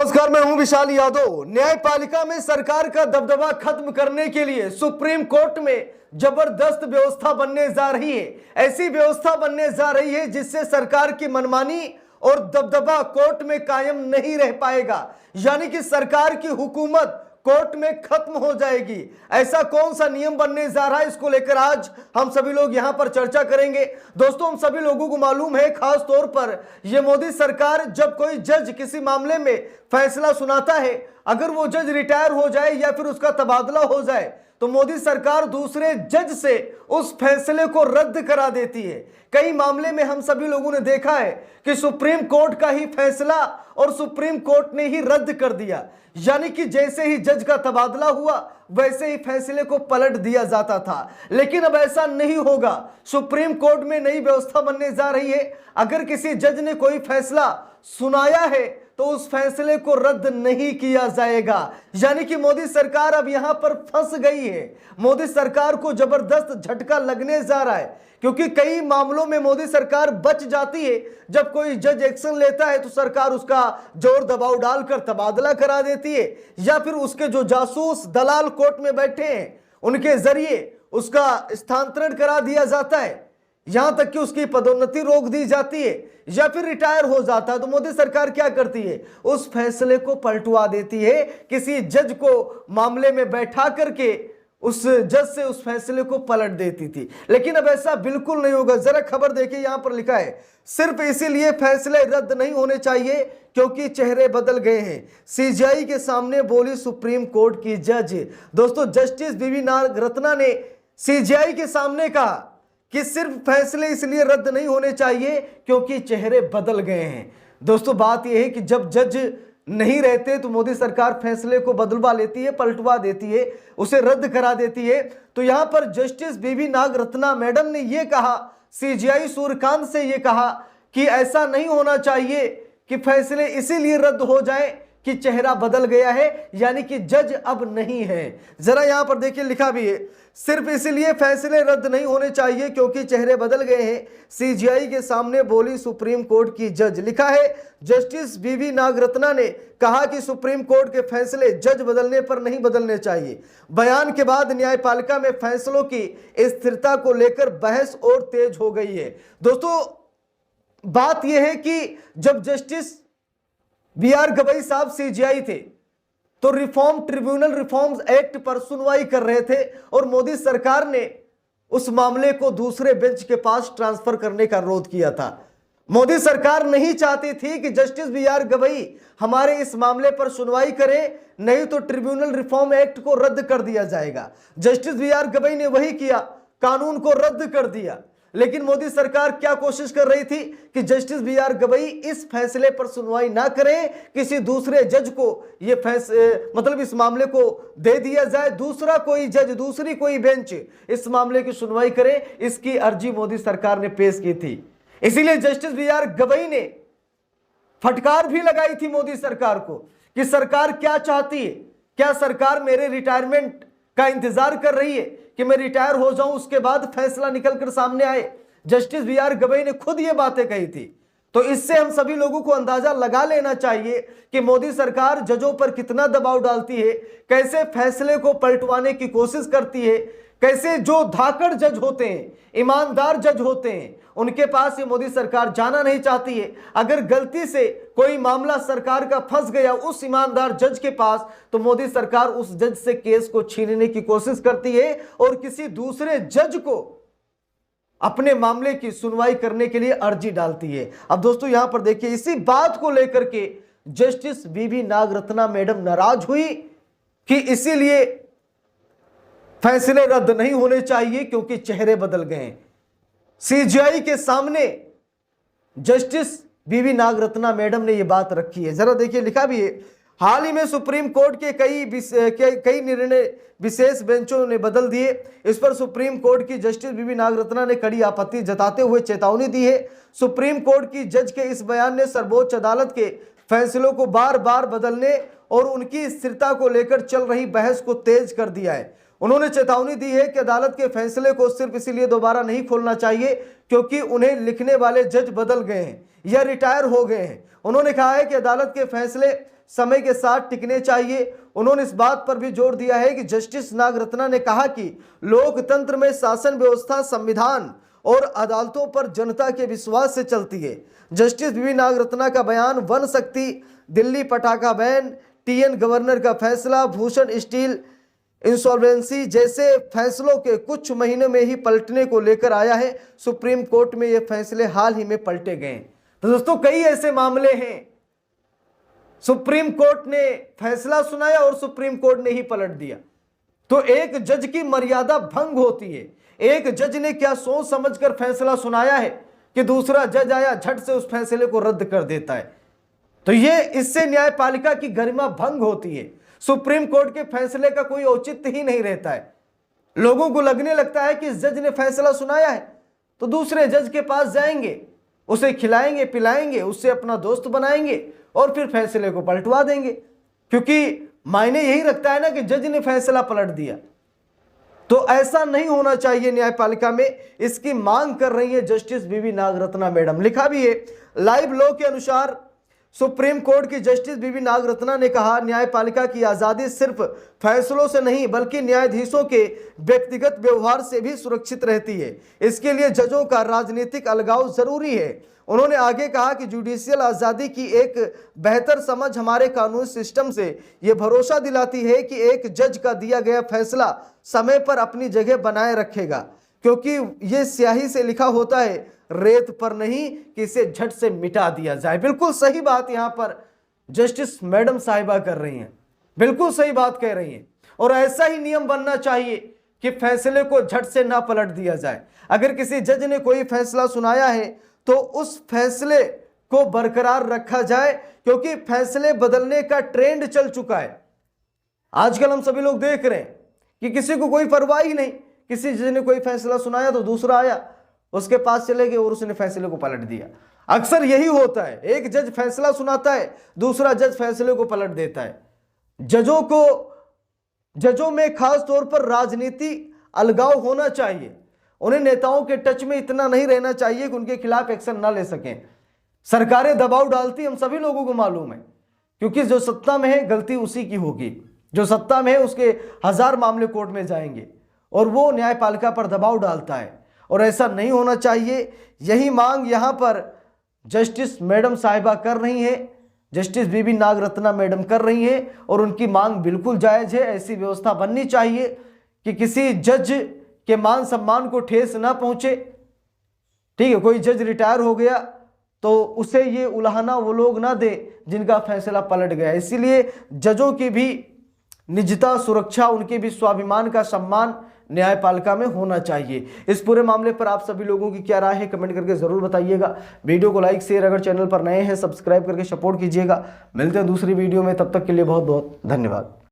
नमस्कार, मैं हूं विशाल यादव। न्यायपालिका में सरकार का दबदबा खत्म करने के लिए सुप्रीम कोर्ट में जबरदस्त व्यवस्था बनने जा रही है। ऐसी व्यवस्था बनने जा रही है जिससे सरकार की मनमानी और दबदबा कोर्ट में कायम नहीं रह पाएगा, यानी कि सरकार की हुकूमत कोर्ट में खत्म हो जाएगी। ऐसा कौन सा नियम बनने जा रहा है, इसको लेकर आज हम सभी लोग यहां पर चर्चा करेंगे। दोस्तों, हम सभी लोगों को मालूम है, खास तौर पर यह मोदी सरकार जब कोई जज किसी मामले में फैसला सुनाता है, अगर वो जज रिटायर हो जाए या फिर उसका तबादला हो जाए तो मोदी सरकार दूसरे जज से उस फैसले को रद्द करा देती है। कई मामले में हम सभी लोगों ने देखा है कि सुप्रीम कोर्ट का ही फैसला और सुप्रीम कोर्ट ने ही रद्द कर दिया, यानी कि जैसे ही जज का तबादला हुआ वैसे ही फैसले को पलट दिया जाता था। लेकिन अब ऐसा नहीं होगा। सुप्रीम कोर्ट में नई व्यवस्था बनने जा रही है। अगर किसी जज ने कोई फैसला सुनाया है तो उस फैसले को रद्द नहीं किया जाएगा, यानी कि मोदी सरकार अब यहां पर फंस गई है। मोदी सरकार को जबरदस्त झटका लगने जा रहा है, क्योंकि कई मामलों में मोदी सरकार बच जाती है। जब कोई जज एक्शन लेता है तो सरकार उसका जोर दबाव डालकर तबादला करा देती है, या फिर उसके जो जासूस दलाल कोर्ट में बैठे हैं उनके जरिए उसका स्थानांतरण करा दिया जाता है, यहां तक कि उसकी पदोन्नति रोक दी जाती है या फिर रिटायर हो जाता है। तो मोदी सरकार क्या करती है, उस फैसले को पलटवा देती है। किसी जज को मामले में बैठा करके उस जज से उस फैसले को पलट देती थी, लेकिन अब ऐसा बिल्कुल नहीं होगा। जरा खबर देखिए, यहां पर लिखा है, सिर्फ इसीलिए फैसले रद्द नहीं होने चाहिए क्योंकि चेहरे बदल गए हैं, सीजीआई के सामने बोली सुप्रीम कोर्ट की जज। दोस्तों, जस्टिस बीवी नागरत्ना ने सीजीआई के सामने कहा कि सिर्फ फैसले इसलिए रद्द नहीं होने चाहिए क्योंकि चेहरे बदल गए हैं। दोस्तों, बात यह है कि जब जज नहीं रहते तो मोदी सरकार फैसले को बदलवा लेती है, पलटवा देती है, उसे रद्द करा देती है। तो यहां पर जस्टिस बीवी नागरत्ना मैडम ने यह कहा, सीजीआई सूर्यकांत से यह कहा कि ऐसा नहीं होना चाहिए कि फैसले इसीलिए रद्द हो जाए कि चेहरा बदल गया है, यानी कि जज अब नहीं है। जरा यहां पर देखिए, लिखा भी है, सिर्फ इसलिए फैसले रद्द नहीं होने चाहिए क्योंकि चेहरे बदल गए हैं, सीजीआई के सामने बोली सुप्रीम कोर्ट की जज। लिखा है, जस्टिस बीवी नागरत्ना ने कहा कि सुप्रीम कोर्ट के फैसले जज बदलने पर नहीं बदलने चाहिए। बयान के बाद न्यायपालिका में फैसलों की स्थिरता को लेकर बहस और तेज हो गई है। दोस्तों, बात यह है कि जब जस्टिस बीआर गवई साहब सीजीआई थे तो रिफॉर्म ट्रिब्यूनल रिफॉर्म्स एक्ट पर सुनवाई कर रहे थे और मोदी सरकार ने उस मामले को दूसरे बेंच के पास ट्रांसफर करने का अनुरोध किया था। मोदी सरकार नहीं चाहती थी कि जस्टिस बीआर गवई हमारे इस मामले पर सुनवाई करे, नहीं तो ट्रिब्यूनल रिफॉर्म एक्ट को रद्द कर दिया जाएगा। जस्टिस बीआर गवई ने वही किया, कानून को रद्द कर दिया। लेकिन मोदी सरकार क्या कोशिश कर रही थी कि जस्टिस बीआर गवई इस फैसले पर सुनवाई ना करें, किसी दूसरे जज को ये मतलब इस मामले को दे दिया जाए, दूसरा कोई जज, दूसरी कोई बेंच इस मामले की सुनवाई करे। इसकी अर्जी मोदी सरकार ने पेश की थी। इसीलिए जस्टिस बीआर गवई ने फटकार भी लगाई थी मोदी सरकार को कि सरकार क्या चाहती है, क्या सरकार मेरे रिटायरमेंट का इंतजार कर रही है कि मैं रिटायर हो जाऊं, उसके बाद फैसला निकलकर सामने आए। जस्टिस बीआर गवई ने खुद ये बातें कही थी। तो इससे हम सभी लोगों को अंदाजा लगा लेना चाहिए कि मोदी सरकार जजों पर कितना दबाव डालती है, कैसे फैसले को पलटवाने की कोशिश करती है, कैसे जो धाकड़ जज होते हैं, ईमानदार जज होते हैं, उनके पास ये मोदी सरकार जाना नहीं चाहती है। अगर गलती से कोई मामला सरकार का फंस गया उस ईमानदार जज के पास, तो मोदी सरकार उस जज से केस को छीनने की कोशिश करती है और किसी दूसरे जज को अपने मामले की सुनवाई करने के लिए अर्जी डालती है। अब दोस्तों, यहां पर देखिए, इसी बात को लेकर के जस्टिस बीवी नागरत्ना मैडम नाराज हुई कि इसीलिए फैसले रद्द नहीं होने चाहिए क्योंकि चेहरे बदल गए। सीजीआई के सामने जस्टिस बीवी नागरत्ना मैडम ने यह बात रखी है। जरा देखिए, लिखा भी है, हाल ही में सुप्रीम कोर्ट के कई निर्णय विशेष बेंचों ने बदल दिए। इस पर सुप्रीम कोर्ट की जस्टिस बीवी नागरत्ना ने कड़ी आपत्ति जताते हुए चेतावनी दी है। सुप्रीम कोर्ट की जज के इस बयान ने सर्वोच्च अदालत के फैसलों को बार बार बदलने और उनकी स्थिरता को लेकर चल रही बहस को तेज कर दिया है। उन्होंने चेतावनी दी है कि अदालत के फैसले को सिर्फ इसीलिए दोबारा नहीं खोलना चाहिए क्योंकि उन्हें लिखने वाले जज बदल गए हैं या रिटायर हो गए हैं। उन्होंने कहा है कि अदालत के फैसले समय के साथ टिकने चाहिए। उन्होंने इस बात पर भी जोर दिया है कि जस्टिस नागरत्ना ने कहा कि लोकतंत्र में शासन व्यवस्था संविधान और अदालतों पर जनता के विश्वास से चलती है। जस्टिस बीवी नागरत्ना का बयान, वन शक्ति, दिल्ली पटाखा बैन, टीएन गवर्नर का फैसला, भूषण स्टील इंसॉल्वेंसी जैसे फैसलों के कुछ महीनों में ही पलटने को लेकर आया है। सुप्रीम कोर्ट में ये फैसले हाल ही में पलटे गए। तो दोस्तों, कई ऐसे मामले हैं, सुप्रीम कोर्ट ने फैसला सुनाया और सुप्रीम कोर्ट ने ही पलट दिया। तो एक जज की मर्यादा भंग होती है। एक जज ने क्या सोच समझकर फैसला सुनाया है कि दूसरा जज आया झट से उस फैसले को रद्द कर देता है। तो ये इससे न्यायपालिका की गरिमा भंग होती है। सुप्रीम कोर्ट के फैसले का कोई औचित्य ही नहीं रहता है। लोगों को लगने लगता है कि इस जज ने फैसला सुनाया है तो दूसरे जज के पास जाएंगे, उसे खिलाएंगे पिलाएंगे, उससे अपना दोस्त बनाएंगे और फिर फैसले को पलटवा देंगे, क्योंकि मायने यही रखता है ना कि जज ने फैसला पलट दिया। तो ऐसा नहीं होना चाहिए न्यायपालिका में। इसकी मांग कर रही है जस्टिस बीवी नागरत्ना मैडम। लिखा भी है, लाइव लॉ के अनुसार सुप्रीम कोर्ट की जस्टिस बीवी नागरत्ना ने कहा, न्यायपालिका की आजादी सिर्फ फैसलों से नहीं बल्कि न्यायाधीशों के व्यक्तिगत व्यवहार से भी सुरक्षित रहती है। इसके लिए जजों का राजनीतिक अलगाव जरूरी है। उन्होंने आगे कहा कि जुडिशियल आजादी की एक बेहतर समझ हमारे कानूनी सिस्टम से यह भरोसा दिलाती है कि एक जज का दिया गया फैसला समय पर अपनी जगह बनाए रखेगा, क्योंकि यह स्याही से लिखा होता है, रेत पर नहीं कि इसे झट से मिटा दिया जाए। बिल्कुल सही बात यहां पर जस्टिस मैडम साहिबा कर रही हैं, बिल्कुल सही बात कह रही हैं। और ऐसा ही नियम बनना चाहिए कि फैसले को झट से ना पलट दिया जाए। अगर किसी जज ने कोई फैसला सुनाया है तो उस फैसले को बरकरार रखा जाए, क्योंकि फैसले बदलने का ट्रेंड चल चुका है। आजकल हम सभी लोग देख रहे हैं कि किसी को कोई परवाह ही नहीं। किसी जज ने कोई फैसला सुनाया तो दूसरा आया, उसके पास चले गए और उसने फैसले को पलट दिया। अक्सर यही होता है, एक जज फैसला सुनाता है, दूसरा जज फैसले को पलट देता है। जजों में खास तौर पर राजनीति अलगाव होना चाहिए। उन्हें नेताओं के टच में इतना नहीं रहना चाहिए कि उनके खिलाफ एक्शन ना ले सकें। सरकारें दबाव डालती, हम सभी लोगों को मालूम है, क्योंकि जो सत्ता में है गलती उसी की होगी। जो सत्ता में है उसके 1000 मामले कोर्ट में जाएंगे और वो न्यायपालिका पर दबाव डालता है, और ऐसा नहीं होना चाहिए। यही मांग यहाँ पर जस्टिस मैडम साहिबा कर रही हैं, जस्टिस बीबी नागरत्ना मैडम कर रही हैं, और उनकी मांग बिल्कुल जायज़ है। ऐसी व्यवस्था बननी चाहिए कि किसी जज के मान सम्मान को ठेस ना पहुंचे। ठीक है, कोई जज रिटायर हो गया तो उसे ये उलाहना वो लोग ना दे जिनका फैसला पलट गया। इसीलिए जजों की भी निजता, सुरक्षा, उनके भी स्वाभिमान का सम्मान न्यायपालिका में होना चाहिए। इस पूरे मामले पर आप सभी लोगों की क्या राय है कमेंट करके जरूर बताइएगा। वीडियो को लाइक शेयर, अगर चैनल पर नए हैं सब्सक्राइब करके सपोर्ट कीजिएगा। मिलते हैं दूसरी वीडियो में, तब तक के लिए बहुत बहुत धन्यवाद।